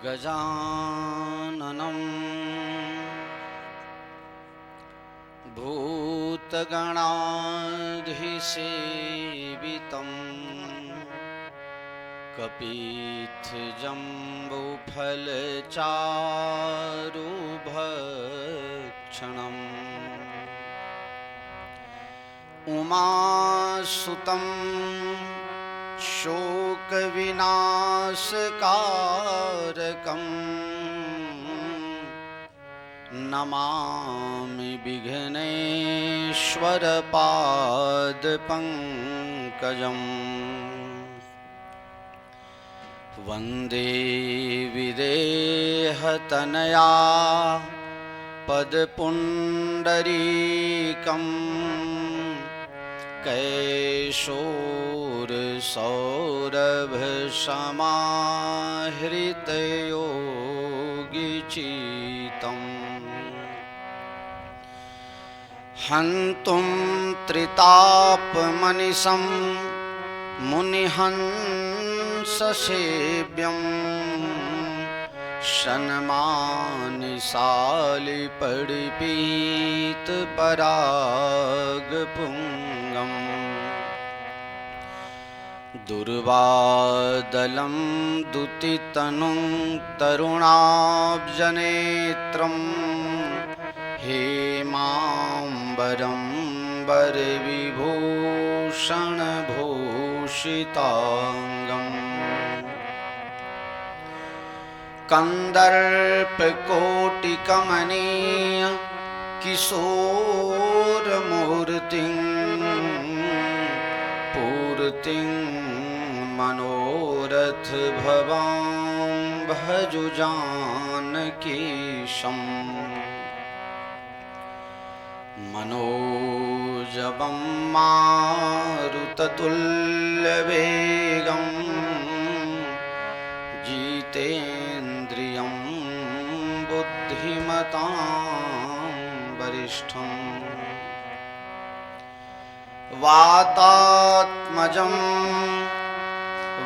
गजाननं भूतगणाधिसेवितं कपित्थजम्बूफलचारुभक्षणम् उमासुतं शोकविनाशकारकं नमामि विघ्नेश्वरपादपङ्कजम् वन्दे विदेहतनया पदपुण्डरीकम् कैशोरसौरभसमाहृतयोगिचितम् हन्तुं त्रितापमनिशं मुनिहंससेव्यं शन्मानिशालिपरिपीतपरागपुङ्गम् दुर्वादलं दुतितनुं तरुणाब्जनेत्रं हेमाम्बरं वरविभूषणभूषिताङ्गम् कन्दर्पकोटिकमनीय किशोरमूर्तिं पूर्तिं मनोरथ भवां भजु जानकीशम् मनोजवं मारुततुल्यवेगं जितेन्द्रियं बुद्धिमतां वरिष्ठम् वातात्मजं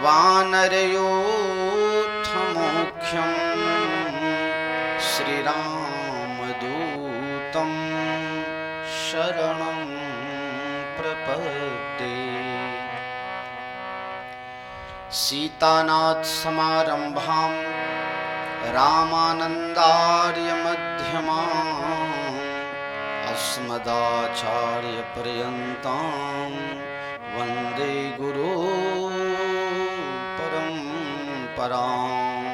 वानरयूथमुख्यं श्रीरामदूतं शरणं प्रपद्ये। सीतानाथसमारम्भां रामानन्दार्यमध्यमाम् अस्मदाचार्यपर्यन्तां वन्दे गुरो परम्पराम्।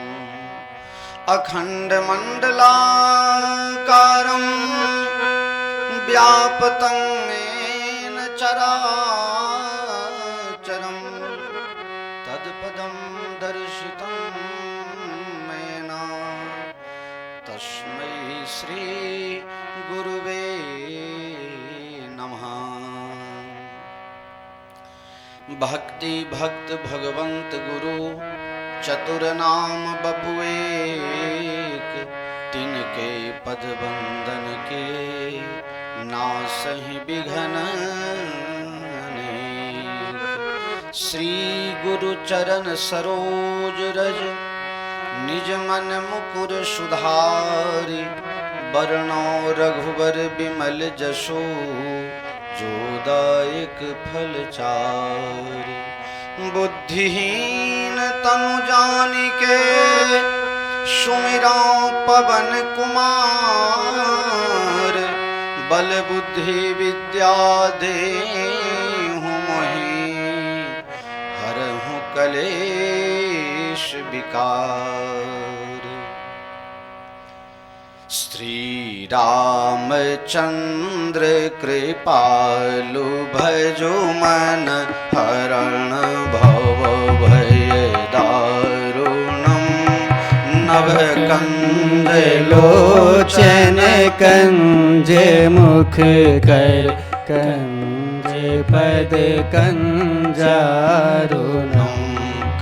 अखण्डमण्डलाकारं व्याप्तं येन चराचरं तत्पदं दर्शितं येन तस्मै श्री गुरुवे नमः। भक्ति भक्त भगवंत गुरु चतुरनाम बपुएक, तिनके पद बंदन के नासहि बिघन अनेक। श्री गुरु चरण सरोज रज निज मन मुकुर सुधारि, बरनौ रघुबर बिमल जसो जोदायक फलचारि। बुद्धिहीन तनु जानिके सुमिरौ पवन कुमार, बल बुद्धि विद्या देहु मोहि हरहु कलेश विकार। श्री रामचंद्र कृपालु भजो मन हरण भव भय दारुणम। नव कंद लोचन कंजे मुख कर कंजे पद कंजारुणम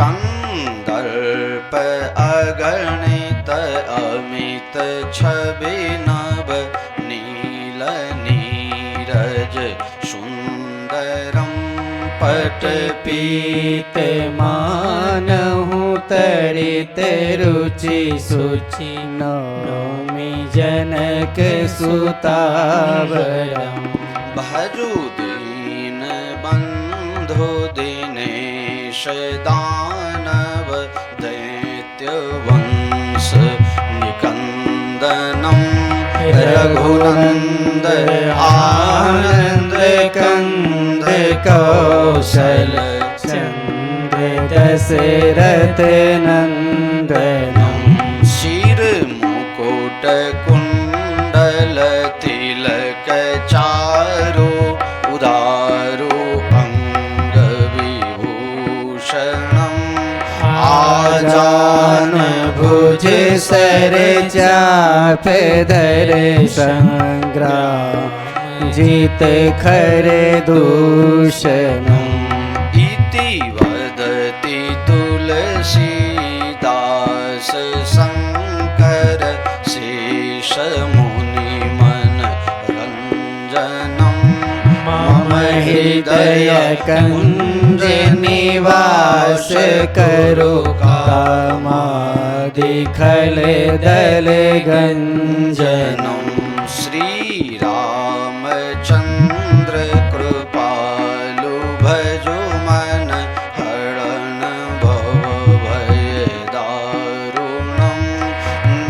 कंदर्प अगणित अमित छवि नभ नील नीरज सुंदरम पट पीत मानहु तरित रुचि सुचि नौमि जनक सुतावरम भजु दीन बंधु दिनेश दानव दैत्य वंश निकंदनम रघुनंद आनंद कंद कौशल चंद्र दशरथ नंदनम शीर मुकुट कुंडल तिलक चारु उदारु अंग विभूषणम आजान भुज सर चाप धर संग्राम जीत खर दूषणम इति वदति तुलसीदास शंकर शेष मुनि मन रंजनम मम हृदय कुंज निवास करो कामादि खल दल गंजनम श्री रामचंद्र कृपालु भजो मन हरण भव भय दारुणम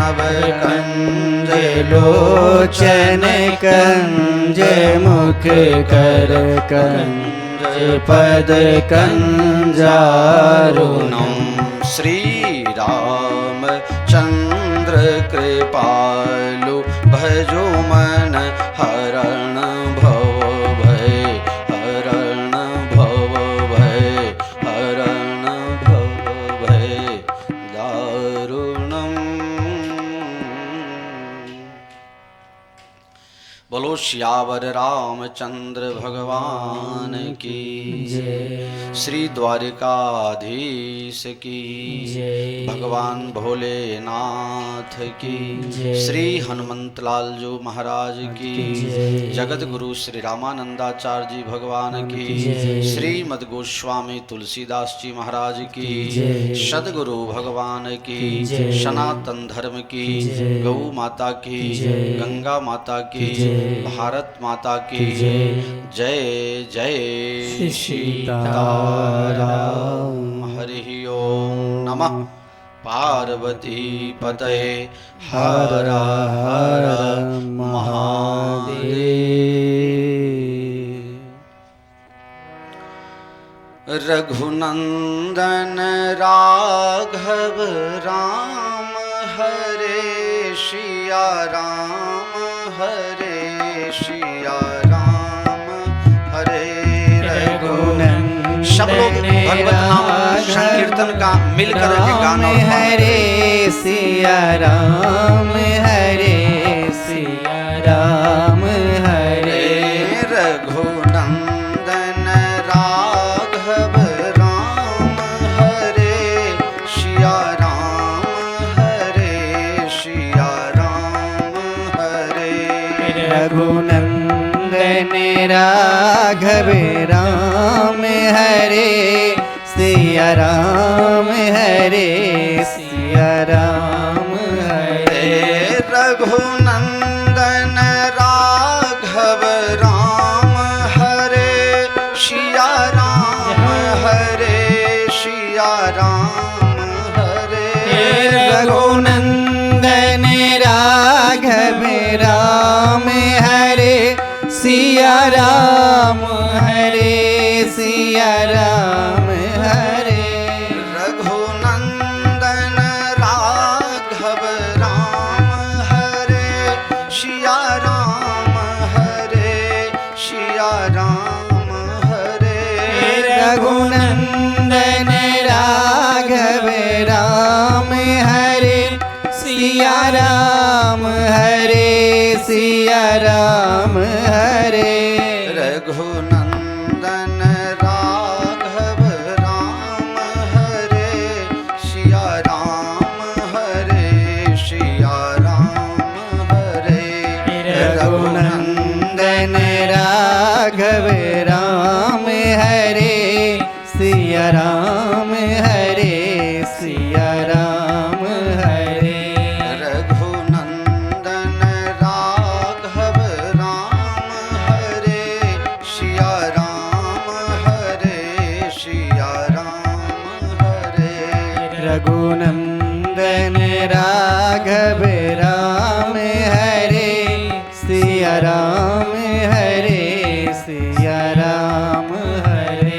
नव कंज लोचन कंज मुख कर कंज पद कंजारुणम श्री रामचंद्र कृपालु भजो मन हरण भव भय हरण भव भय हरण भव भय दारुणम। बोलो श्यावर रामचंद्र भगवान की जय, श्री द्वारिकाधीश की जय, भगवान भोलेनाथ की जय, श्री हनुमंतलाल जो महाराज की जय, जगत गुरु श्री रामानंदाचार्य जी भगवान की जय, श्रीमद गोस्वामी तुलसीदास जी महाराज की जय, सदगुरु भगवान की जय, सनातन धर्म की जय, गौ माता की जय, गंगा माता की जय, भारत माता की जय, जय जय सीताराम। हरि ओम नमः पार्वती पतये हर हर हर हर महादेव। रघुनंदन राघव राम हरे सिया राम हरे सिया राम हरे रघुनंदन। सब लोग भगवत नाम संकीर्तन का मिलकर के गाना हरे सिया राम हरे सिया राम हरे रघुनंदन राघव राम हरे सिया राम हरे सिया राम हरे रघुनंदन राघव राम हरे सिया राम हरे सिया राम हरे रघुनंदन राघव राम हरे सिया राम हरे सिया राम हरे रघुनंदन राघव राम हरे सिया राम हरे सिया राम हरे रघुनंदन राघव राम हरे सिया राम हरे सिया राम हरे रघुनंदन राघव राम हरे सिया राम हरे सिया राम हरे रघुनंदन राघव राम हरे सिया राम हरे सिया राम हरे रघुनंदन राघव राम हरे सिया राम हरे सिया राम हरे रघुनंदन राघव राम हरे सिया राम हरे सिया राम हरे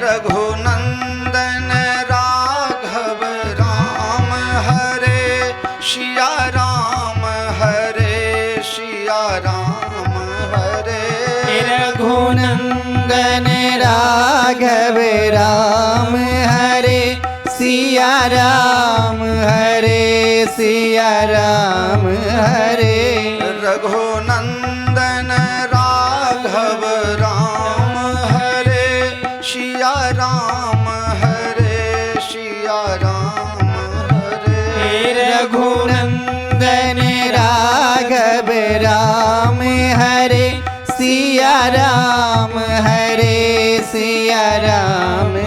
रघुनंदन राघव राम हरे सिया राम हरे सिया राम हरे रघुनंदन राघव राम हरे सिया राम हरे सिया राम हरे रघुनंदन राघव राम हरे सिया राम हरे सिया राम हरे रघुनंदन राघव राम हरे सिया राम हरे सिया राम हरे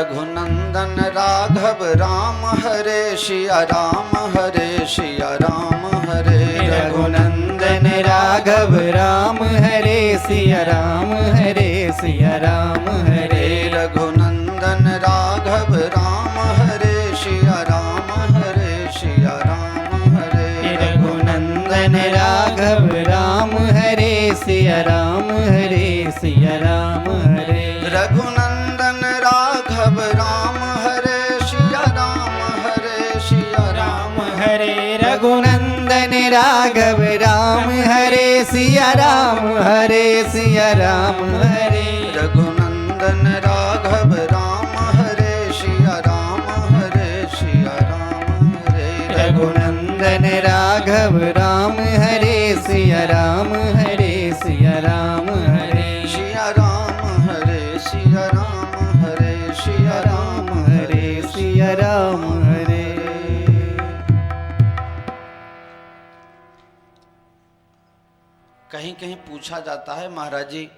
रघुनंदन राघव राम हरे सिया राम हरे सिया राम हरे रघुनंदन राघव राम हरे सिया राम हरे सिया राम हरे रघुनंदन राघव राम हरे सिया राम हरे सिया राम हरे रघुनंदन राघव राम हरे सिया राम हरे सिया राम हरे रघुनंदन राघव राम हरे सिया राम हरे सिया राम हरे रघुनंदन राघव राम हरे सिया राम हरे सिया राम हरे रघुनंदन राघव राम हरे सिया राम हरे सिया राम हरे रघुनंदन राघव राम हरे सिया राम हरे सिया राम हरे सिया राम हरे सिया राम हरे सिया राम हरे सिया राम हरे कहीं कहीं पूछा जाता है महाराज जी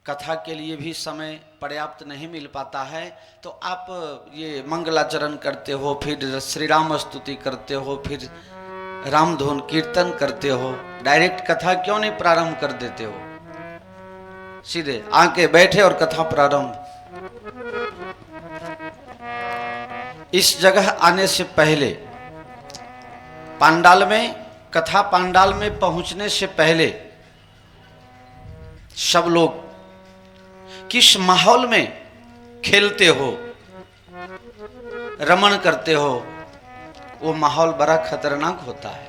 कथा के लिए भी समय पर्याप्त नहीं मिल पाता है तो आप ये मंगलाचरण करते हो फिर श्री राम स्तुति करते हो फिर रामधुन कीर्तन करते हो डायरेक्ट कथा क्यों नहीं प्रारंभ कर देते हो सीधे आके बैठे और कथा प्रारंभ इस जगह आने से पहले पांडाल में कथा पांडाल में पहुंचने से पहले सब लोग किस माहौल में खेलते हो रमण करते हो वो माहौल बड़ा खतरनाक होता है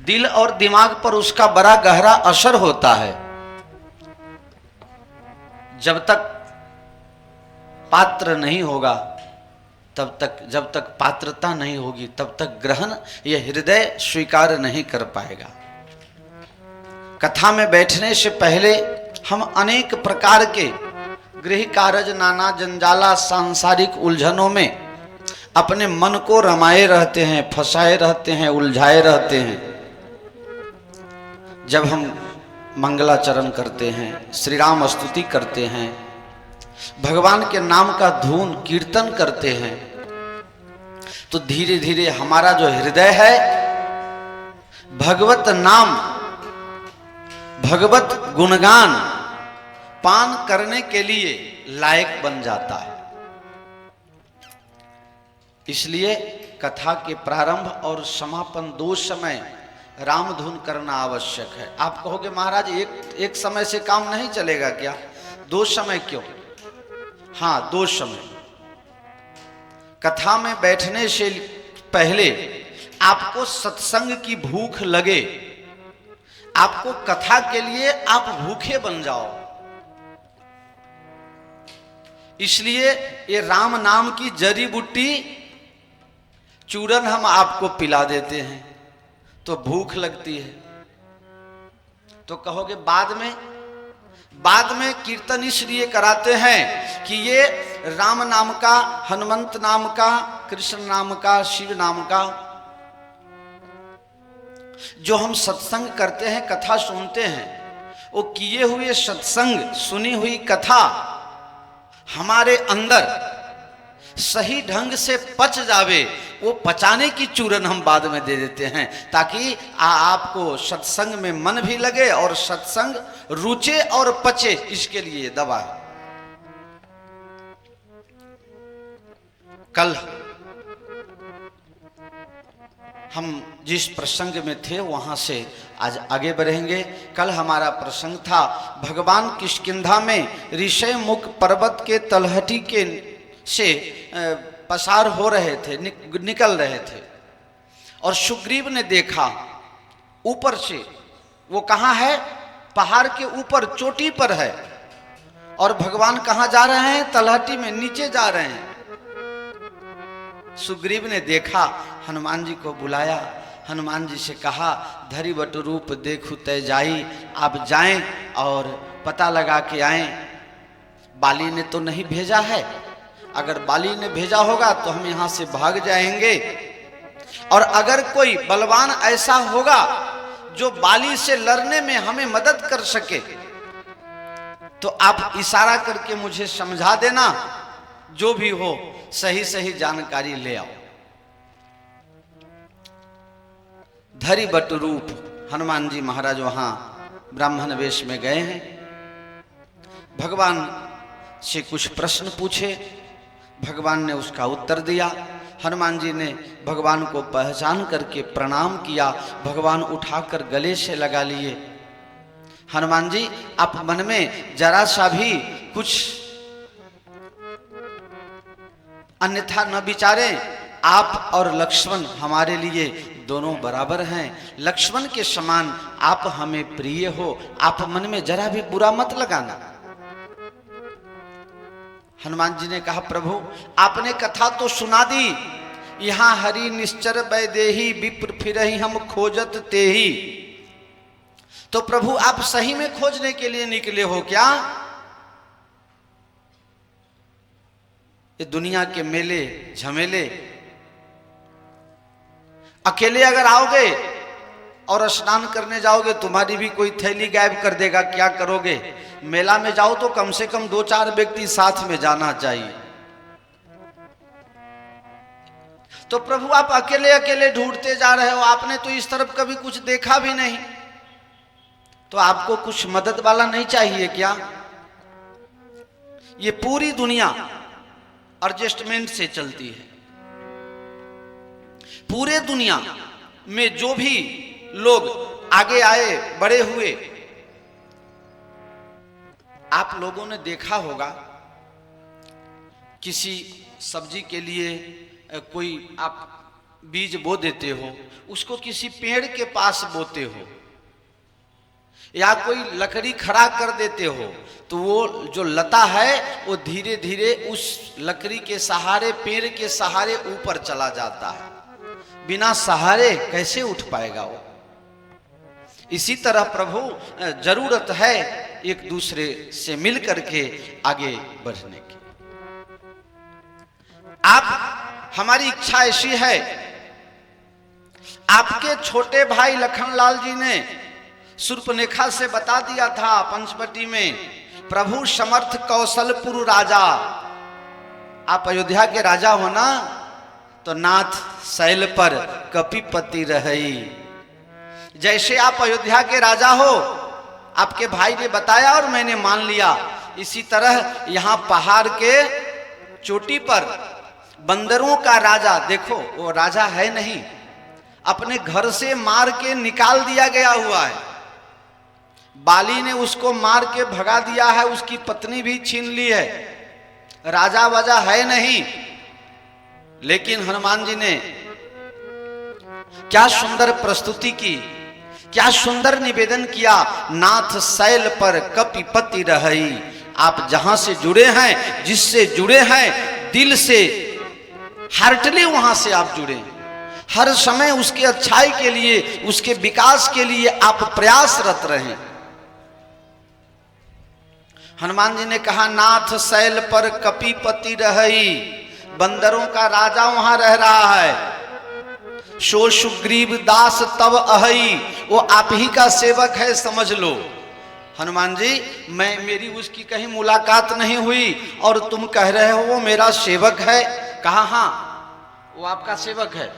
दिल और दिमाग पर उसका बड़ा गहरा असर होता है जब तक पात्र नहीं होगा तब तक जब तक पात्रता नहीं होगी तब तक ग्रहण यह हृदय स्वीकार नहीं कर पाएगा कथा में बैठने से पहले हम अनेक प्रकार के गृह कार्य नाना जंजाला सांसारिक उलझनों में अपने मन को रमाए रहते हैं फंसाए रहते हैं उलझाए रहते हैं जब हम मंगलाचरण करते हैं श्री राम स्तुति करते हैं भगवान के नाम का धून कीर्तन करते हैं तो धीरे धीरे हमारा जो हृदय है भगवत नाम भगवत गुणगान पान करने के लिए लायक बन जाता है इसलिए कथा के प्रारंभ और समापन दो समय रामधुन करना आवश्यक है। आप कहोगे महाराज एक समय से काम नहीं चलेगा क्या? दो समय क्यों? हाँ, दो समय। कथा में बैठने से पहले आपको सत्संग की भूख लगे, आपको कथा के लिए आप भूखे बन जाओ। इसलिए ये राम नाम की जड़ी बूटी चूरन हम आपको पिला देते हैं तो भूख लगती है। तो कहोगे बाद में कीर्तन इसलिए कराते हैं कि ये राम नाम का, हनुमंत नाम का, कृष्ण नाम का, शिव नाम का जो हम सत्संग करते हैं, कथा सुनते हैं, वो किए हुए सत्संग, सुनी हुई कथा हमारे अंदर सही ढंग से पच जावे, वो पचाने की चूरन हम बाद में दे देते हैं, ताकि आपको सत्संग में मन भी लगे और सत्संग रुचे और पचे, इसके लिए दवा है। कल हम जिस प्रसंग में थे वहां से आज आगे बढ़ेंगे। कल हमारा प्रसंग था भगवान किष्किंधा में ऋषय मुख पर्वत के तलहटी के से पसार हो रहे थे, निकल रहे थे, और सुग्रीव ने देखा ऊपर से, वो कहाँ है, पहाड़ के ऊपर चोटी पर है, और भगवान कहाँ जा रहे हैं, तलहटी में नीचे जा रहे हैं। सुग्रीव ने देखा, हनुमान जी को बुलाया, हनुमान जी से कहा धरि बट रूप देखु तय जाई, आप जाएं और पता लगा के आएं, बाली ने तो नहीं भेजा है, अगर बाली ने भेजा होगा तो हम यहां से भाग जाएंगे, और अगर कोई बलवान ऐसा होगा जो बाली से लड़ने में हमें मदद कर सके तो आप इशारा करके मुझे समझा देना, जो भी हो सही सही जानकारी ले आओ। धरि बट रूप, हनुमान जी महाराज वहां ब्राह्मण वेश में गए हैं, भगवान से कुछ प्रश्न पूछे, भगवान ने उसका उत्तर दिया। हनुमान जी ने भगवान को पहचान करके प्रणाम किया, भगवान उठाकर गले से लगा लिए। हनुमान जी आप मन में जरा सा भी कुछ अन्यथा न विचारें, आप और लक्ष्मण हमारे लिए दोनों बराबर हैं, लक्ष्मण के समान आप हमें प्रिय हो, आप मन में जरा भी बुरा मत लगाना। हनुमान जी ने कहा प्रभु आपने कथा तो सुना दी, यहां हरि निश्चर वैदेही विप्र फिरहि हम खोजत तेही, तो प्रभु आप सही में खोजने के लिए निकले हो क्या? ये दुनिया के मेले झमेले, अकेले अगर आओगे और स्नान करने जाओगे तुम्हारी भी कोई थैली गायब कर देगा, क्या करोगे? मेला में जाओ तो कम से कम 2-4 व्यक्ति साथ में जाना चाहिए। तो प्रभु आप अकेले अकेले ढूंढते जा रहे हो, आपने तो इस तरफ कभी कुछ देखा भी नहीं, तो आपको कुछ मदद वाला नहीं चाहिए क्या? ये पूरी दुनिया एडजस्टमेंट से चलती है, पूरे दुनिया में जो भी लोग आगे आए बड़े हुए, आप लोगों ने देखा होगा किसी सब्जी के लिए कोई आप बीज बो देते हो, उसको किसी पेड़ के पास बोते हो, या कोई लकड़ी खड़ा कर देते हो, तो वो जो लता है वो धीरे धीरे उस लकड़ी के सहारे, पेड़ के सहारे ऊपर चला जाता है, बिना सहारे कैसे उठ पाएगा वो? इसी तरह प्रभु जरूरत है एक दूसरे से मिल करके आगे बढ़ने की। आप, हमारी इच्छा ऐसी है, आपके छोटे भाई लखनलाल जी ने शूर्पणखा से बता दिया था पंचवटी में, प्रभु समर्थ कौशलपुर राजा, आप अयोध्या के राजा हो ना, तो नाथ शैल पर कपिपति रही, जैसे आप अयोध्या के राजा हो, आपके भाई ने बताया और मैंने मान लिया, इसी तरह यहां पहाड़ के चोटी पर बंदरों का राजा, देखो वो राजा है नहीं, अपने घर से मार के निकाल दिया गया हुआ है, बाली ने उसको मार के भगा दिया है, उसकी पत्नी भी छीन ली है, राजा वाजा है नहीं, लेकिन हनुमान जी ने क्या सुंदर प्रस्तुति की, क्या सुंदर निवेदन किया, नाथ शैल पर कपिपति रही, आप जहां से जुड़े हैं, जिससे जुड़े हैं, दिल से हार्टली वहां से आप जुड़े, हर समय उसके अच्छाई के लिए, उसके विकास के लिए आप प्रयासरत रहें। हनुमान जी ने कहा नाथ शैल पर कपिपति रही, बंदरों का राजा वहां रह रहा है, सो सुग्रीव दास तब अहई, वो आप ही का सेवक है समझ लो, हनुमान जी मेरी उसकी कहीं मुलाकात नहीं हुई और तुम कह रहे हो वो मेरा सेवक है। कहा हाँ वो आपका सेवक है।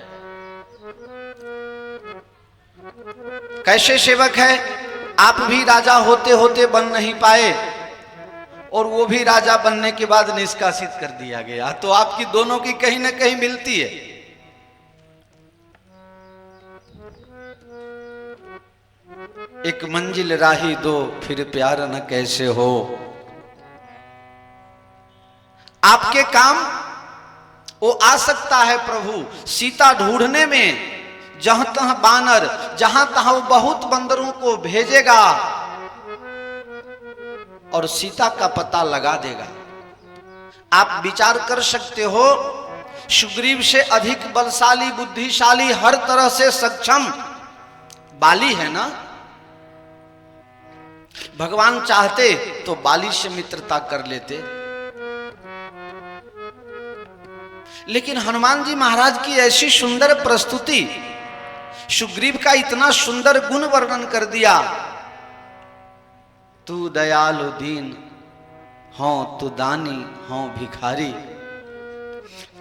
कैसे सेवक है? आप भी राजा होते होते बन नहीं पाए और वो भी राजा बनने के बाद निष्कासित कर दिया गया, तो आपकी दोनों की कहीं ना कहीं मिलती है। एक मंजिल राही दो फिर प्यार न कैसे हो। आपके काम वो आ सकता है प्रभु सीता ढूंढने में, जहां तहां बानर, जहां तहां वो बहुत बंदरों को भेजेगा और सीता का पता लगा देगा। आप विचार कर सकते हो, सुग्रीव से अधिक बलशाली, बुद्धिशाली, हर तरह से सक्षम बाली है ना। भगवान चाहते तो बाली से मित्रता कर लेते, लेकिन हनुमान जी महाराज की ऐसी सुंदर प्रस्तुति, सुग्रीव का इतना सुंदर गुण वर्णन कर दिया। तू दयालु दीन हो, तू दानी हो भिखारी।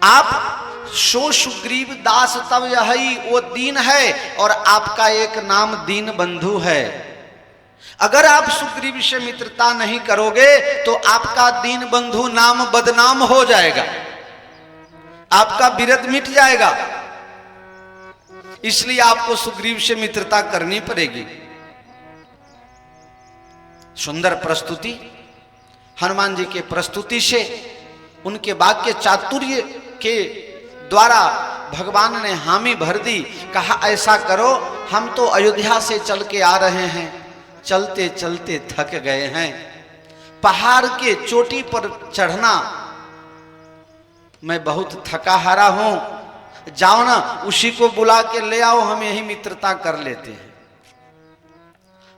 आप सो सुग्रीव दास तब यही, वो दीन है और आपका एक नाम दीन बंधु है। अगर आप सुग्रीव से मित्रता नहीं करोगे तो आपका दीन बंधु नाम बदनाम हो जाएगा, आपका बिरद मिट जाएगा। इसलिए आपको सुग्रीव से मित्रता करनी पड़ेगी। सुंदर प्रस्तुति, हनुमान जी के प्रस्तुति से, उनके वाक्य चातुर्य के द्वारा भगवान ने हामी भर दी। कहा ऐसा करो, हम तो अयोध्या से चल के आ रहे हैं, चलते चलते थक गए हैं, पहाड़ के चोटी पर चढ़ना मैं बहुत थका हारा हूं, जाओ ना उसी को बुला के ले आओ, हम यही मित्रता कर लेते हैं।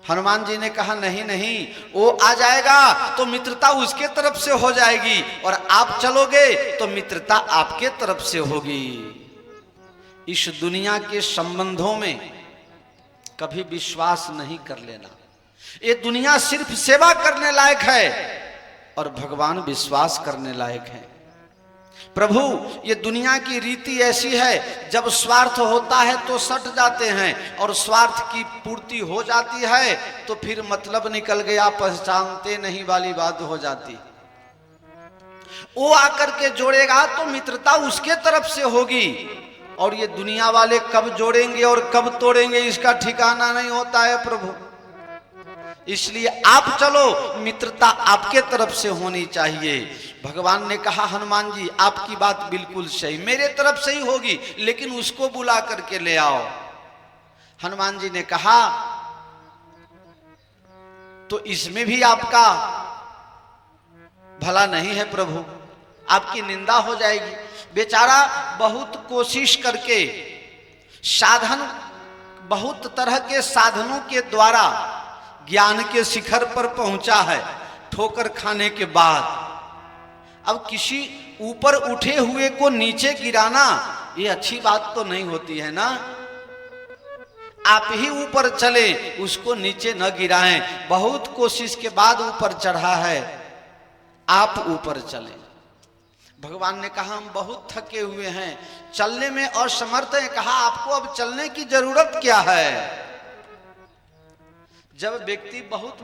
हनुमान जी ने कहा नहीं नहीं, वो आ जाएगा तो मित्रता उसके तरफ से हो जाएगी और आप चलोगे तो मित्रता आपके तरफ से होगी। इस दुनिया के संबंधों में कभी विश्वास नहीं कर लेना। ये दुनिया सिर्फ सेवा करने लायक है और भगवान विश्वास करने लायक है। प्रभु ये दुनिया की रीति ऐसी है, जब स्वार्थ होता है तो सट जाते हैं और स्वार्थ की पूर्ति हो जाती है तो फिर मतलब निकल गया, पहचानते नहीं वाली बात हो जाती। वो आकर के जोड़ेगा तो मित्रता उसके तरफ से होगी और ये दुनिया वाले कब जोड़ेंगे और कब तोड़ेंगे इसका ठिकाना नहीं होता है प्रभु। इसलिए आप चलो, मित्रता आपके तरफ से होनी चाहिए। भगवान ने कहा हनुमान जी आपकी बात बिल्कुल सही, मेरे तरफ से ही होगी, लेकिन उसको बुला करके ले आओ। हनुमान जी ने कहा तो इसमें भी आपका भला नहीं है प्रभु, आपकी निंदा हो जाएगी। बेचारा बहुत कोशिश करके साधन, बहुत तरह के साधनों के द्वारा ज्ञान के शिखर पर पहुंचा है, ठोकर खाने के बाद। अब किसी ऊपर उठे हुए को नीचे गिराना ये अच्छी बात तो नहीं होती है ना। आप ही ऊपर चले, उसको नीचे न गिराएं। बहुत कोशिश के बाद ऊपर चढ़ा है, आप ऊपर चले। भगवान ने कहा हम बहुत थके हुए हैं, चलने में असमर्थ हैं। कहा आपको अब चलने की जरूरत क्या है। जब व्यक्ति बहुत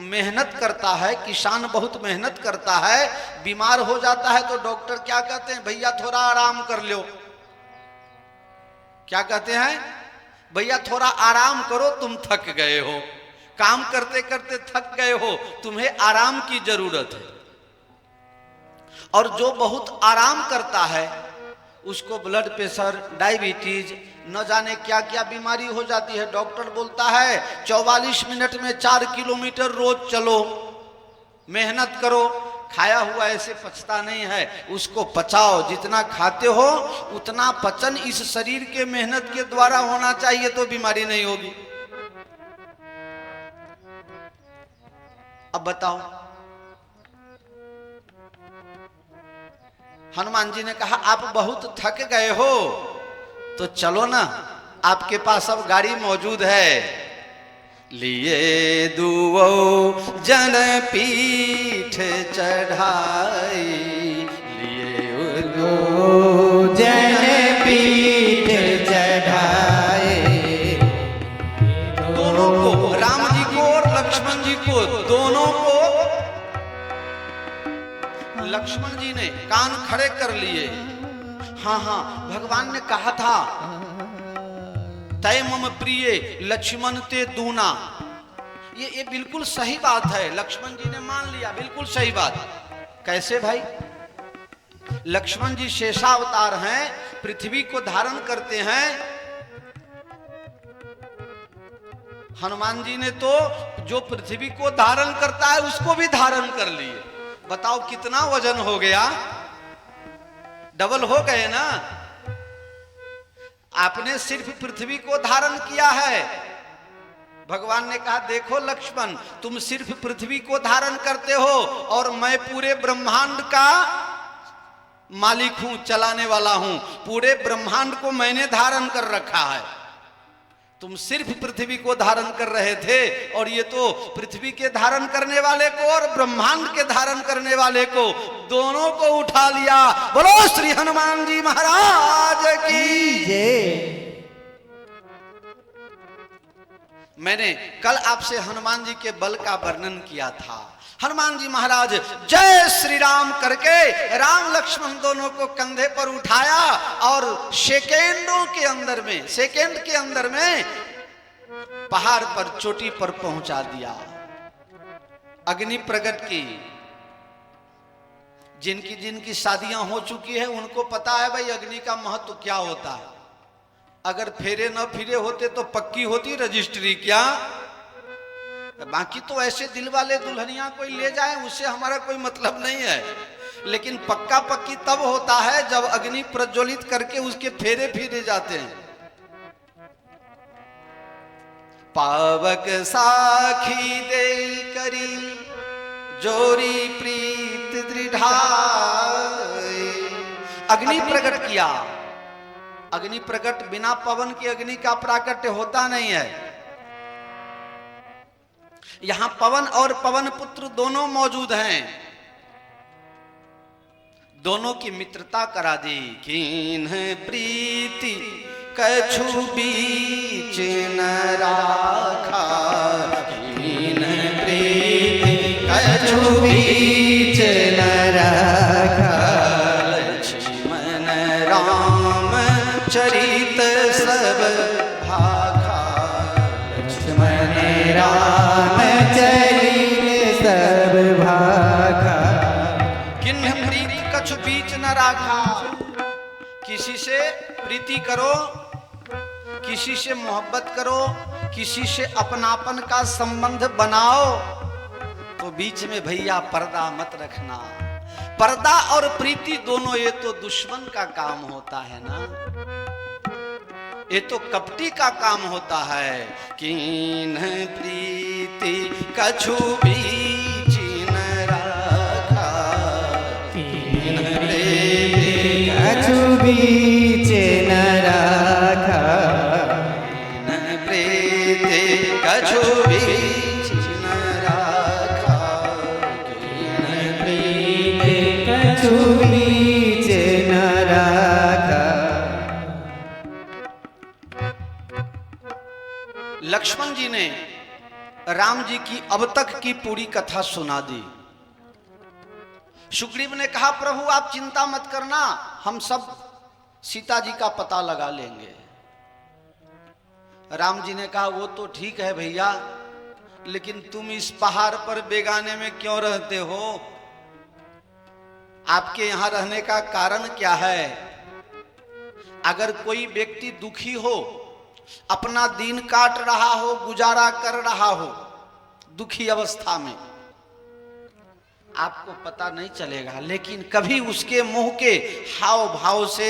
मेहनत करता है, किसान बहुत मेहनत करता है, बीमार हो जाता है तो डॉक्टर क्या कहते हैं, भैया थोड़ा आराम कर लो। क्या कहते हैं, भैया थोड़ा आराम करो, तुम थक गए हो, काम करते करते थक गए हो, तुम्हें आराम की जरूरत है। और जो बहुत आराम करता है उसको ब्लड प्रेशर, डायबिटीज, न जाने क्या क्या बीमारी हो जाती है। डॉक्टर बोलता है 44 मिनट में 4 किलोमीटर रोज चलो, मेहनत करो। खाया हुआ ऐसे पचता नहीं है, उसको पचाओ। जितना खाते हो उतना पचन इस शरीर के मेहनत के द्वारा होना चाहिए, तो बीमारी नहीं होगी। अब बताओ, हनुमान जी ने कहा आप बहुत थक गए हो तो चलो ना, आपके पास अब गाड़ी मौजूद है, लिए दुओ जन पीठ चढ़ाई, लिए दो जन पीठ चढ़ाए। दोनों को, राम जी को और लक्ष्मण जी को, दोनों को लक्ष्मण जी ने कान खड़े कर लिए। हाँ हाँ, भगवान ने कहा था तय मम प्रिय लक्ष्मण ते दूना, ये बिल्कुल सही बात है। लक्ष्मण जी ने मान लिया, बिल्कुल सही बात। कैसे भाई? लक्ष्मण जी शेषावतार हैं, पृथ्वी को धारण करते हैं। हनुमान जी ने तो जो पृथ्वी को धारण करता है उसको भी धारण कर लिए। बताओ कितना वजन हो गया, डबल हो गए ना। आपने सिर्फ पृथ्वी को धारण किया है। भगवान ने कहा देखो लक्ष्मण, तुम सिर्फ पृथ्वी को धारण करते हो और मैं पूरे ब्रह्मांड का मालिक हूं, चलाने वाला हूं। पूरे ब्रह्मांड को मैंने धारण कर रखा है। तुम सिर्फ पृथ्वी को धारण कर रहे थे और ये तो पृथ्वी के धारण करने वाले को और ब्रह्मांड के धारण करने वाले को, दोनों को उठा लिया। बोलो श्री हनुमान जी महाराज की जय। मैंने कल आपसे हनुमान जी के बल का वर्णन किया था। हनुमान जी महाराज जय श्री राम करके राम लक्ष्मण दोनों को कंधे पर उठाया और सेकेंडों के अंदर में, सेकेंड के अंदर में पहाड़ पर, चोटी पर पहुंचा दिया। अग्नि प्रकट की। जिनकी जिनकी शादियां हो चुकी है उनको पता है भाई अग्नि का महत्व क्या होता है। अगर फेरे न फिरे होते तो पक्की होती रजिस्ट्री, क्या? बाकी तो ऐसे दिल वाले दुल्हनिया कोई ले जाए उससे हमारा कोई मतलब नहीं है, लेकिन पक्का पक्की तब होता है जब अग्नि प्रज्वलित करके उसके फेरे फिरे जाते हैं। पावक साखी दे करी जोरी प्रीत दृढ़ाई। अग्नि प्रकट किया। अग्नि प्रकट बिना पवन की अग्नि का प्राकट्य होता नहीं है। यहां पवन और पवन पुत्र दोनों मौजूद हैं। दोनों की मित्रता करा दी। कीन प्रीति कछु बीच न राखा, कीन प्रीति कछु बीच न राखा। लक्ष्मण राम चरित सब भाखा, लक्ष्मण राम चरित सब भाखा। किन्ह प्रीति कछु बीच न राखा। किसी से प्रीति करो, किसी से मोहब्बत करो, किसी से अपनापन का संबंध बनाओ तो बीच में भैया पर्दा मत रखना। पर्दा और प्रीति दोनों ये तो दुश्मन का काम होता है ना, ये तो कपटी का काम होता है। कीन प्रीति कछु बीच न राखा, कीन प्रीति कछु बीच न राखा, कीन प्रीति कछु बीच न राखा, कीन प्रीति कछु बीच न राखा। लक्ष्मण जी ने राम जी की अब तक की पूरी कथा सुना दी। सुग्रीव ने कहा प्रभु आप चिंता मत करना, हम सब सीता जी का पता लगा लेंगे। राम जी ने कहा वो तो ठीक है भैया, लेकिन तुम इस पहाड़ पर बेगाने में क्यों रहते हो? आपके यहां रहने का कारण क्या है? अगर कोई व्यक्ति दुखी हो, अपना दिन काट रहा हो, गुजारा कर रहा हो दुखी अवस्था में, आपको पता नहीं चलेगा, लेकिन कभी उसके मुंह के हाव भाव से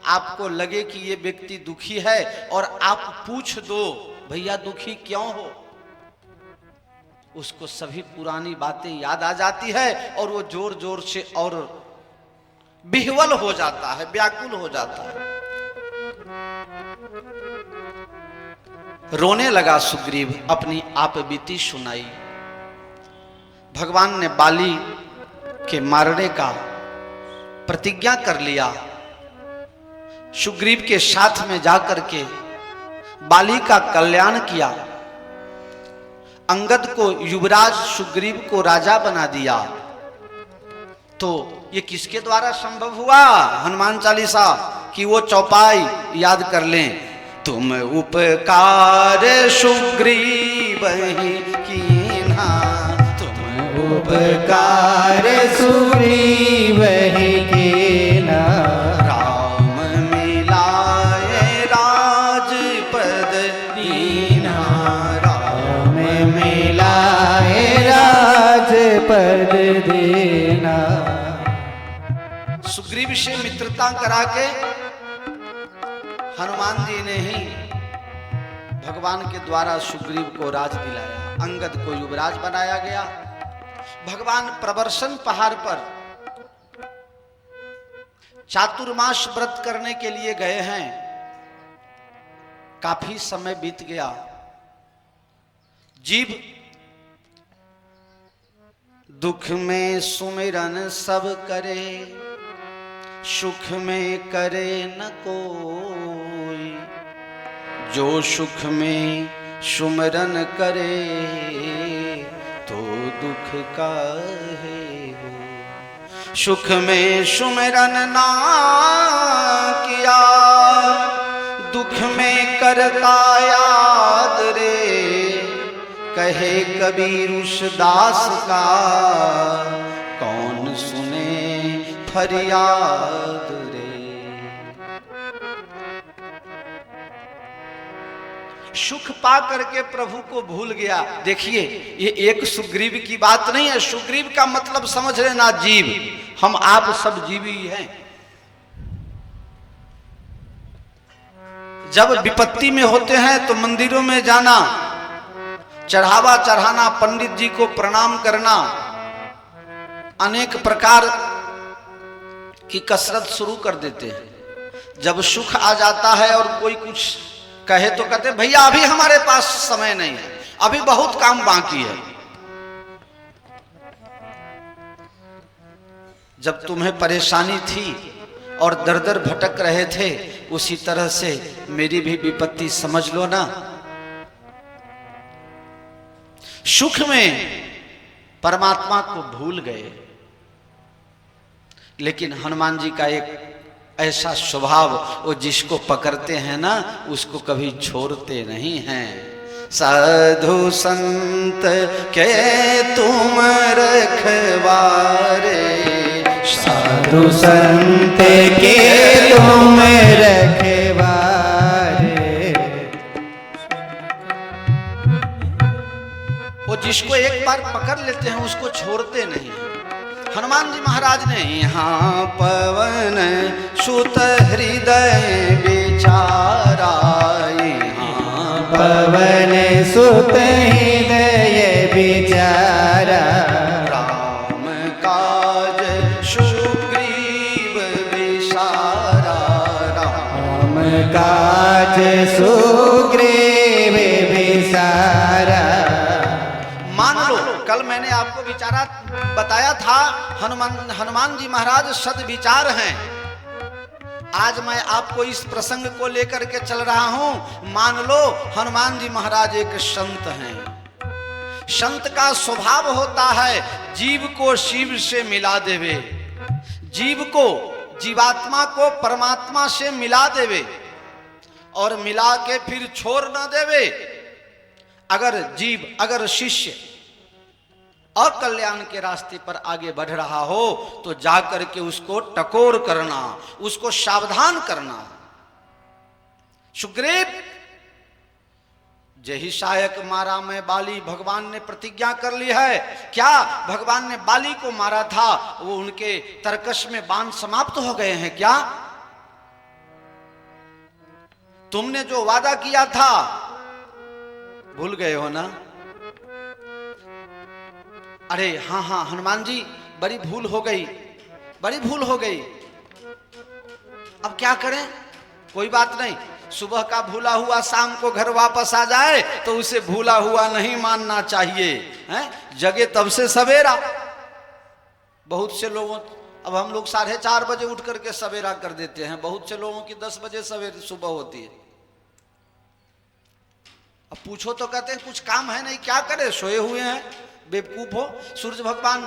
आपको लगे कि ये व्यक्ति दुखी है और आप पूछ दो भैया दुखी क्यों हो, उसको सभी पुरानी बातें याद आ जाती है और वो जोर जोर से और विह्वल हो जाता है, व्याकुल हो जाता है। रोने लगा सुग्रीव, अपनी आप बीती सुनाई। भगवान ने बाली के मारने का प्रतिज्ञा कर लिया। सुग्रीव के साथ में जाकर के बाली का कल्याण किया। अंगद को युवराज, सुग्रीव को राजा बना दिया। तो ये किसके द्वारा संभव हुआ? हनुमान चालीसा की वो चौपाई याद कर लें। तुम उपकार सुग्रीव ही कीन्हा, तुम उपकार सुग्रीव ही कीन्हा, राम मिलाए राजपद दीन्हा, राम मिलाए राजपद दीन्हा। सुग्रीव से मित्रता करा के हनुमान जी ने ही भगवान के द्वारा सुग्रीव को राज दिलाया, अंगद को युवराज बनाया गया। भगवान प्रवर्षण पहाड़ पर चातुर्मास व्रत करने के लिए गए हैं। काफी समय बीत गया। जीव दुख में सुमिरन सब करे, सुख में करे न कोई। जो सुख में सुमिरन करे, तो दुख काहे हो। सुख में सुमिरन ना किया, दुख में करता याद रे। कहे कबीर उस दास का, कौन सुने फरियाद रे। सुख पा करके प्रभु को भूल गया। देखिए, ये एक सुग्रीव की बात नहीं है। सुग्रीव का मतलब समझ लेना जीव, हम आप सब जीव ही हैं। जब विपत्ति में होते हैं तो मंदिरों में जाना, चढ़ावा चढ़ाना, पंडित जी को प्रणाम करना, अनेक प्रकार की कसरत शुरू कर देते हैं। जब सुख आ जाता है और कोई कुछ कहे तो कहते भैया अभी हमारे पास समय नहीं है, अभी बहुत काम बाकी है। जब तुम्हें परेशानी थी और दर दर भटक रहे थे, उसी तरह से मेरी भी विपत्ति समझ लो ना। सुख में परमात्मा को भूल गए। लेकिन हनुमान जी का एक ऐसा स्वभाव, वो जिसको पकड़ते हैं ना उसको कभी छोड़ते नहीं हैं। साधु संत के तुम रखवारे, साधु संत के तुम रखवारे। वो जिसको एक बार पकड़ लेते हैं उसको छोड़ते नहीं। हनुमान जी महाराज ने यहाँ पवन सुत हृदय विचारा, यहाँ पवन सुत हृदय विचारा। राम काज सुग्रीव विसारा, राम काज सुग्रीव विसारा। मान लो, कल मैंने आपको विचारा बताया था, हनुमान जी महाराज सद्विचार हैं। आज मैं आपको इस प्रसंग को लेकर के चल रहा हूं। मान लो हनुमान जी महाराज एक संत हैं। संत का स्वभाव होता है जीव को शिव से मिला देवे, जीव को, जीवात्मा को परमात्मा से मिला देवे और मिला के फिर छोड़ न देवे। अगर जीव, अगर शिष्य और कल्याण के रास्ते पर आगे बढ़ रहा हो तो जाकर के उसको टकोर करना, उसको सावधान करना। सुग्रीव जही सहायक मारा मैं बाली, भगवान ने प्रतिज्ञा कर ली है। क्या भगवान ने बाली को मारा था, वो उनके तरकश में बाण समाप्त हो गए हैं क्या? तुमने जो वादा किया था भूल गए हो ना? अरे हाँ हाँ हनुमान जी, बड़ी भूल हो गई, बड़ी भूल हो गई। अब क्या करें? कोई बात नहीं, सुबह का भूला हुआ शाम को घर वापस आ जाए तो उसे भूला हुआ नहीं मानना चाहिए, हैं? जगे तब से सवेरा। बहुत से लोगों, अब हम लोग 4:30 बजे उठ करके सवेरा कर देते हैं, बहुत से लोगों की 10 बजे सवेरे सुबह होती है। अब पूछो तो कहते हैं कुछ काम है नहीं, क्या करे, सोए हुए हैं, बेवकूफ हो। सूरज भगवान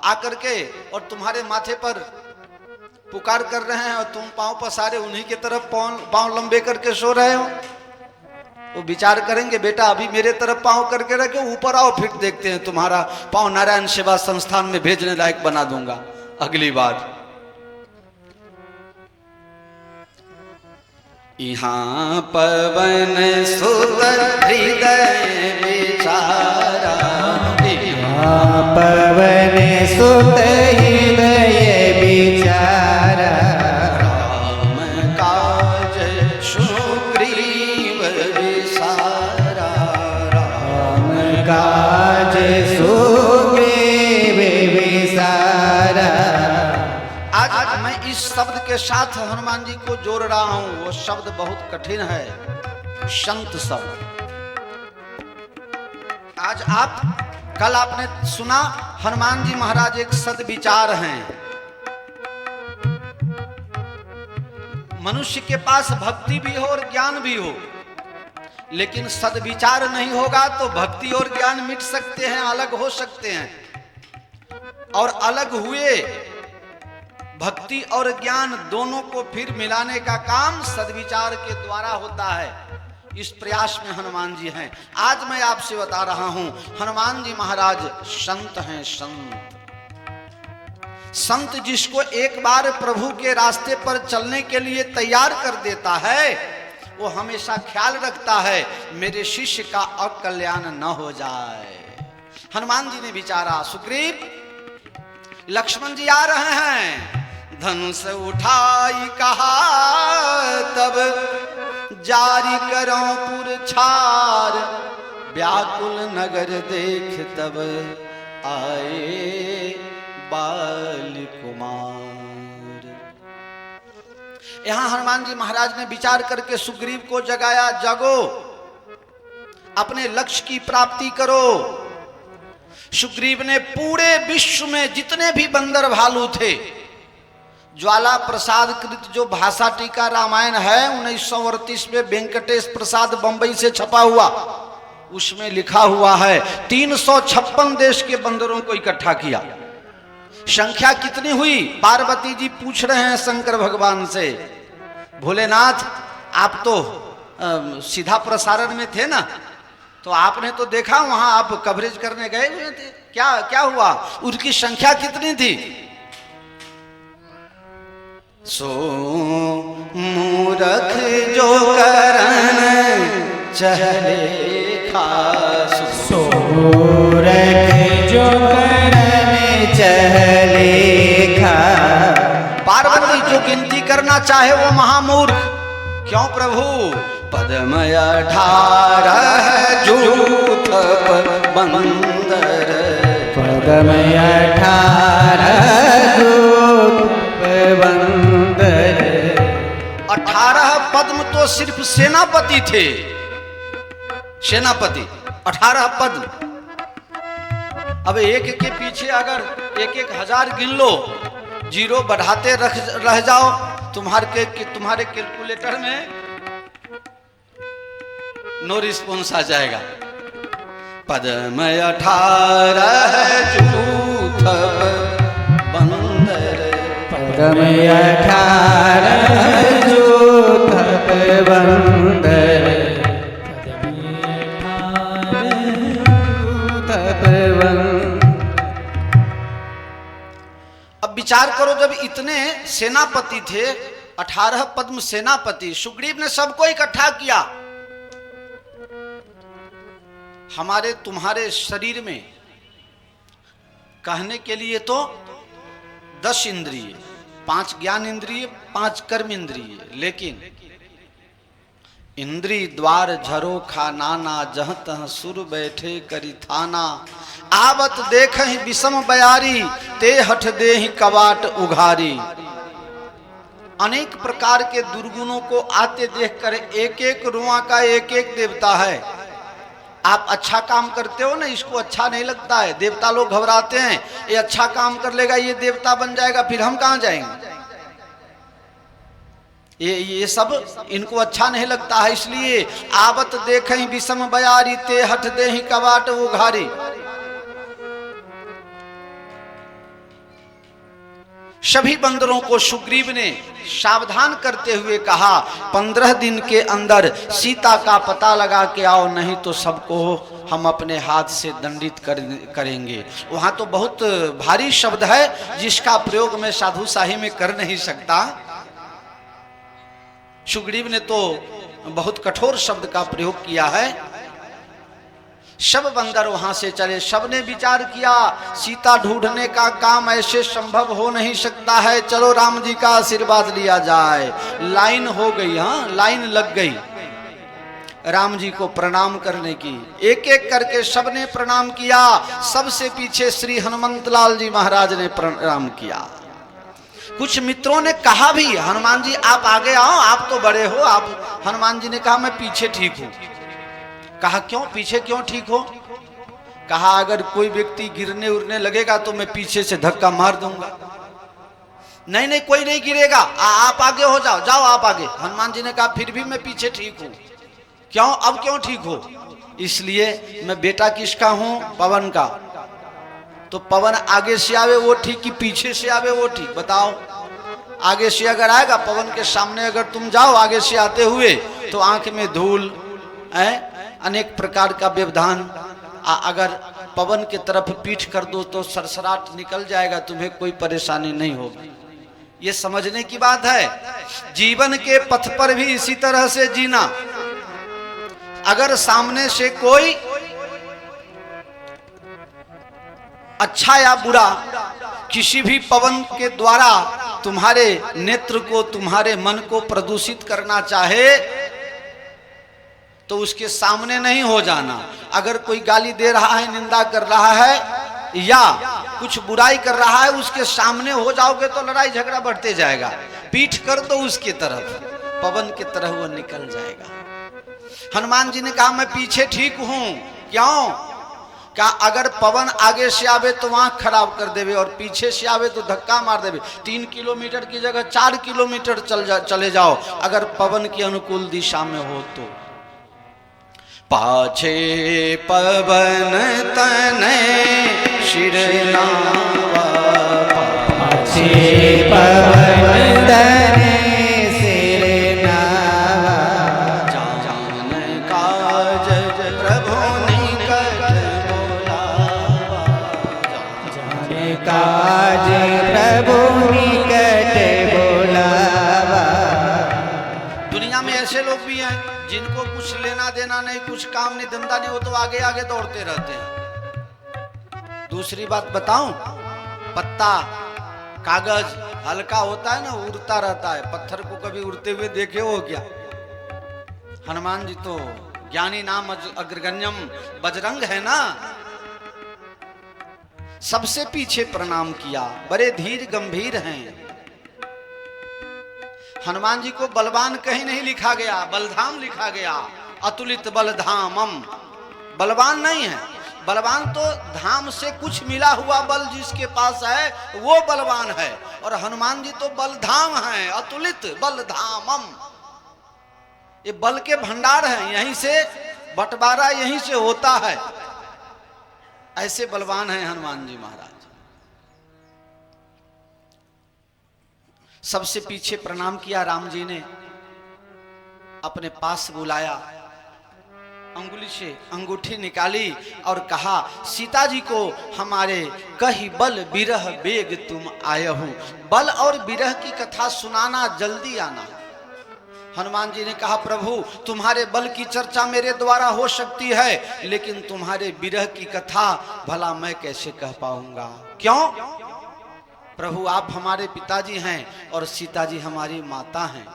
आकर के और तुम्हारे माथे पर पुकार कर रहे हैं और तुम पांव पसारे उन्हीं के तरफ पांव लंबे करके सो रहे हो। वो विचार करेंगे बेटा अभी मेरे तरफ पांव करके रखे, ऊपर आओ फिर देखते हैं, तुम्हारा पांव नारायण सेवा संस्थान में भेजने लायक बना दूंगा अगली बार। यहाँ पवन सुत हृदय विचारा, यहाँ पवन सुत हृदय विचारा, राम काज सुग्रीव विसारा, राम काज सुग्रीव विसारा। आज मैं इस शब्द के साथ हनुमान जी को जोड़ रहा हूं। वो शब्द बहुत कठिन है, संत शब्द। आज आप, कल आपने सुना हनुमान जी महाराज एक सद्विचार हैं। मनुष्य के पास भक्ति भी हो और ज्ञान भी हो, लेकिन सद्विचार नहीं होगा तो भक्ति और ज्ञान मिट सकते हैं, अलग हो सकते हैं। और अलग हुए भक्ति और ज्ञान दोनों को फिर मिलाने का काम सद्विचार के द्वारा होता है। इस प्रयास में हनुमान जी हैं। आज मैं आपसे बता रहा हूं, हनुमान जी महाराज संत हैं। संत जिसको एक बार प्रभु के रास्ते पर चलने के लिए तैयार कर देता है, वो हमेशा ख्याल रखता है मेरे शिष्य का अकल्याण न हो जाए। हनुमान जी ने विचारा, सुग्रीव लक्ष्मण जी आ रहे हैं, धनुष उठाई कहा तब जारी करो पुरछार, व्याकुल नगर देख तब आए बाल कुमार। यहां हनुमान जी महाराज ने विचार करके सुग्रीव को जगाया, जागो, अपने लक्ष्य की प्राप्ति करो। सुग्रीव ने पूरे विश्व में जितने भी बंदर भालू थे, ज्वाला प्रसाद कृत जो भाषा टीका रामायण है 1938 में वेंकटेश प्रसाद बंबई से छपा हुआ, उसमें लिखा हुआ है 356 देश के बंदरों को इकट्ठा किया। संख्या कितनी हुई? पार्वती जी पूछ रहे हैं शंकर भगवान से, भोलेनाथ आप तो सीधा प्रसारण में थे ना, तो आपने तो देखा वहां आप कवरेज करने गए हुए थे, क्या हुआ, उनकी संख्या कितनी थी? सो मूरख जो करन चले खास, सो मूरख जो करन चले खास। पार्वती जो गिनती करना चाहे वो महामूर्ख। क्यों प्रभु? पद्म 18 जूथ बंदर, पद्म 18 जूथ बंदर। 18 पद्म तो सिर्फ सेनापति थे, सेनापति 18 पद्म। अब एक के पीछे अगर 1,000 गिन लो, जीरो बढ़ाते रह जाओ, तुम्हारे कैलकुलेटर में नो रिस्पॉन्स आ जाएगा। पद्म 18 जूथ बंदर, पद्म 18 जूथ बंदर, अब विचार करो, जब इतने सेनापति थे, 18 पद्म सेनापति, सुग्रीव ने सबको इकट्ठा किया। हमारे तुम्हारे शरीर में कहने के लिए तो 10 इंद्रिय, 5 ज्ञान इंद्रिय, 5 कर्म इंद्रिय, लेकिन इंद्री द्वार झरो खा नाना, जह तह सुर बैठे करी थाना, आवत देख ही विषम बयारी, ते हठ दे ही कवाट उघारी। अनेक प्रकार के दुर्गुणों को आते देखकर एक एक रुआ का एक एक देवता है। आप अच्छा काम करते हो ना, इसको अच्छा नहीं लगता है, देवता लोग घबराते हैं, ये अच्छा काम कर लेगा, ये देवता बन जाएगा, फिर हम कहां जाएंगे। ये सब इनको अच्छा नहीं लगता है, इसलिए आवत देखें विषम बयारी ते हट दे ही कबाट उघारी। सभी बंदरों को सुग्रीव ने सावधान करते हुए कहा 15 दिन के अंदर सीता का पता लगा के आओ, नहीं तो सबको हम अपने हाथ से दंडित करेंगे। वहां तो बहुत भारी शब्द है जिसका प्रयोग मैं साधुशाही में कर नहीं सकता। सुग्रीव ने तो बहुत कठोर शब्द का प्रयोग किया है। सब बंदर वहां से चले, सबने विचार किया सीता ढूंढने का काम ऐसे संभव हो नहीं सकता है, चलो राम जी का आशीर्वाद लिया जाए। लाइन हो गई, हाँ लाइन लग गई राम जी को प्रणाम करने की। एक एक करके सबने प्रणाम किया। सबसे पीछे श्री हनुमंत लाल जी महाराज ने प्रणाम किया। कुछ मित्रों ने कहा भी हनुमान जी आप आगे आओ, आप तो बड़े हो। आप हनुमान जी ने कहा मैं पीछे ठीक हूं। कहा क्यों, पीछे क्यों ठीक हो? कहा अगर कोई व्यक्ति गिरने उड़ने लगेगा तो मैं पीछे से धक्का मार दूंगा। नहीं नहीं कोई नहीं गिरेगा, आप आगे हो जाओ, जाओ आप आगे। हनुमान जी ने कहा फिर भी मैं पीछे ठीक हूं। क्यों, अब क्यों ठीक हो? इसलिए मैं बेटा किसका हूं? पवन का। तो पवन आगे से आवे वो ठीक कि पीछे से आवे वो ठीक? बताओ। आगे से अगर आएगा, पवन के सामने अगर तुम जाओ आगे से आते हुए तो आंख में धूल है, अनेक प्रकार का व्यवधान। अगर पवन की तरफ पीठ कर दो तो सरसराट निकल जाएगा, तुम्हें कोई परेशानी नहीं होगी। ये समझने की बात है। जीवन के पथ पर भी इसी तरह से जीना। अगर सामने से कोई अच्छा या बुरा किसी भी पवन के द्वारा तुम्हारे नेत्र को, तुम्हारे मन को प्रदूषित करना चाहे तो उसके सामने नहीं हो जाना। अगर कोई गाली दे रहा है, निंदा कर रहा है या कुछ बुराई कर रहा है, उसके सामने हो जाओगे तो लड़ाई झगड़ा बढ़ते जाएगा। पीठ कर दो उसके तरफ, पवन की तरह वो निकल जाएगा। हनुमान जी ने कहा मैं पीछे ठीक हूं। क्यों? क्या अगर पवन आगे से आवे तो आंख खराब कर देवे और पीछे से आवे तो धक्का मार देवे। 3 किलोमीटर की जगह 4 किलोमीटर चले जाओ अगर पवन की अनुकूल दिशा में हो तो। पाछे पवन तने शिरनावा, पाछे पवन तने शिरनावा, जान काज प्रभु निकट बोलावा, जान काज प्रभु निकट बोलावा। दुनिया में ऐसे लोग भी हैं जिनको कुछ लेना देना नहीं, कुछ काम नहीं, धंधा नहीं, वो तो आगे आगे दौड़ते रहते हैं। दूसरी बात बताऊं, पत्ता कागज हल्का होता है ना, उड़ता रहता है। पत्थर को कभी उड़ते हुए देखे हो क्या? हनुमान जी तो ज्ञानी नाम अग्रगण्यम बजरंग है ना। सबसे पीछे प्रणाम किया, बड़े धीर गंभीर हैं। हनुमान जी को बलवान कहीं नहीं लिखा गया, बलधाम लिखा गया। अतुलित बलधामम, बलवान नहीं है। बलवान तो धाम से कुछ मिला हुआ बल जिसके पास है वो बलवान है, और हनुमान जी तो बलधाम हैं, अतुलित बलधामम। ये बल के भंडार हैं, यहीं से बंटवारा यहीं से होता है। ऐसे बलवान हैं हनुमान जी महाराज। सबसे पीछे प्रणाम किया। राम जी ने अपने पास बुलाया, अंगुली से अंगूठी निकाली और कहा सीता जी को हमारे कही बल बिरह बेग तुम आए हो। बल और बिरह की कथा सुनाना, जल्दी आना। हनुमान जी ने कहा प्रभु तुम्हारे बल की चर्चा मेरे द्वारा हो सकती है, लेकिन तुम्हारे बिरह की कथा भला मैं कैसे कह पाऊंगा। क्यों? प्रभु आप हमारे पिताजी हैं और सीता जी हमारी माता हैं।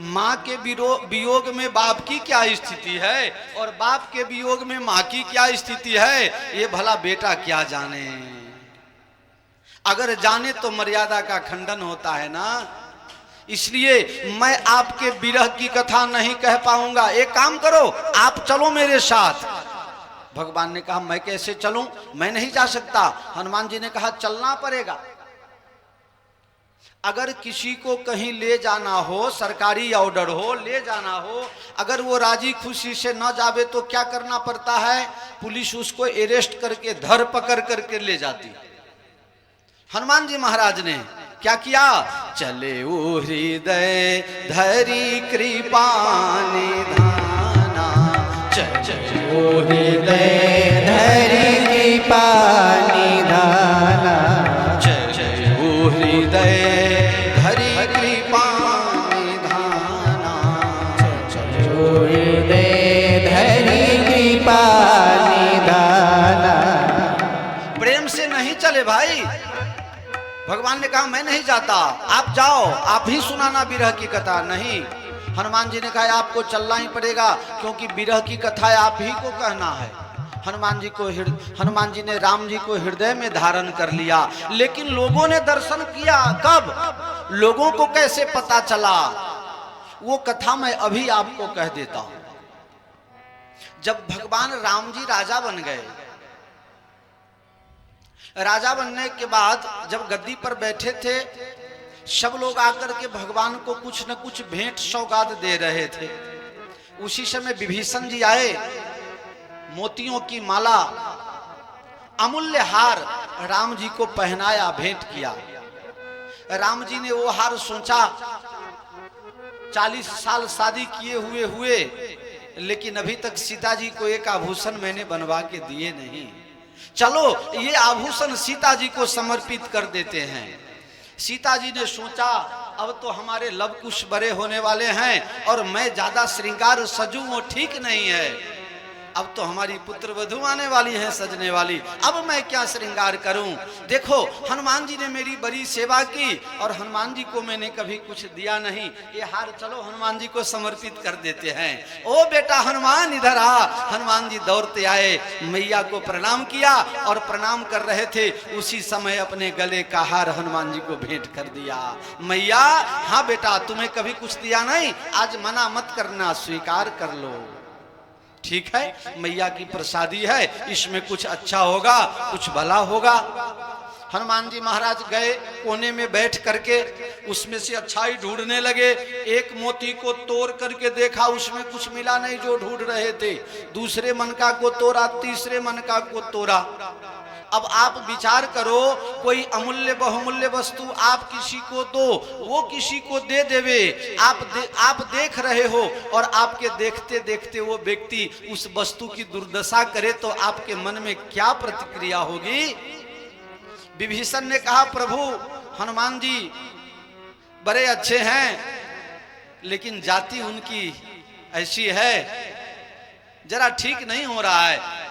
माँ के वियोग में बाप की क्या स्थिति है और बाप के वियोग में माँ की क्या स्थिति है, ये भला बेटा क्या जाने। अगर जाने तो मर्यादा का खंडन होता है ना। इसलिए मैं आपके विरह की कथा नहीं कह पाऊंगा। एक काम करो, आप चलो मेरे साथ। भगवान ने कहा मैं कैसे चलूं, मैं नहीं जा सकता। हनुमान जी ने कहा चलना पड़ेगा। अगर किसी को कहीं ले जाना हो, सरकारी ऑर्डर हो, ले जाना हो, अगर वो राजी खुशी से न जावे तो क्या करना पड़ता है? पुलिस उसको अरेस्ट करके धर पकड़ करके ले जाती। हनुमान जी महाराज ने क्या किया? चले ओ हृदय धरी कृपा निधाना, चले ओ हृदय धरी कृपा निधाना, चले ओ हृदय धरी कृपा निधाना, चले ओ हृदय धरी कृपा निधाना। प्रेम से नहीं चले भाई। भगवान ने कहा मैं नहीं जाता, आप जाओ, आप ही सुनाना विरह की कथा। नहीं, हनुमान जी ने कहा आपको चलना ही पड़ेगा, क्योंकि विरह की कथा आप ही को कहना है। हनुमान जी ने राम जी को हृदय में धारण कर लिया। लेकिन लोगों ने दर्शन किया कब? लोगों को कैसे पता चला? वो कथा मैं अभी आपको कह देता हूं। जब भगवान राम जी राजा बन गए, राजा बनने के बाद जब गद्दी पर बैठे थे, सब लोग आकर के भगवान को कुछ न कुछ भेंट सौगात दे रहे थे। उसी समय विभीषण जी आए, मोतियों की माला, अमूल्य हार राम जी को पहनाया, भेंट किया। राम जी ने वो हार सोचा 40 साल शादी किए हुए लेकिन अभी तक सीता जी को एक आभूषण मैंने बनवा के दिए नहीं। चलो ये आभूषण सीता जी को समर्पित कर देते हैं। सीता जी ने सोचा अब तो हमारे लव कुश बड़े होने वाले हैं और मैं ज्यादा श्रृंगार सजूं वो ठीक नहीं है। अब तो हमारी पुत्र वधू आने वाली है, सजने वाली, अब मैं क्या श्रृंगार करूं? देखो हनुमान जी ने मेरी बड़ी सेवा की और हनुमान जी को मैंने कभी कुछ दिया नहीं। ये हार चलो हनुमान जी को समर्पित कर देते हैं। ओ बेटा हनुमान इधर आ। हनुमान जी दौड़ते आए, मैया को प्रणाम किया और प्रणाम कर रहे थे उसी समय अपने गले का हार हनुमान जी को भेंट कर दिया। मैया, हाँ बेटा तुम्हें कभी कुछ दिया नहीं, आज मना मत करना, स्वीकार कर लो। ठीक है, मैया की प्रसादी है, इसमें कुछ अच्छा होगा, कुछ भला होगा। हनुमान जी महाराज गए, कोने में बैठ करके उसमें से अच्छाई ढूंढने लगे। एक मोती को तोड़ करके देखा, उसमें कुछ मिला नहीं जो ढूंढ रहे थे। दूसरे मनका को तोड़ा, तीसरे मनका को तोड़ा। अब आप विचार करो, कोई अमूल्य बहुमूल्य वस्तु आप किसी को दो, वो किसी को दे देवे, आप देख रहे हो और आपके देखते देखते वो व्यक्ति उस वस्तु की दुर्दशा करे तो आपके मन में क्या प्रतिक्रिया होगी? विभीषण ने कहा प्रभु हनुमान जी बड़े अच्छे हैं, लेकिन जाति उनकी ऐसी है, जरा ठीक नहीं हो रहा है।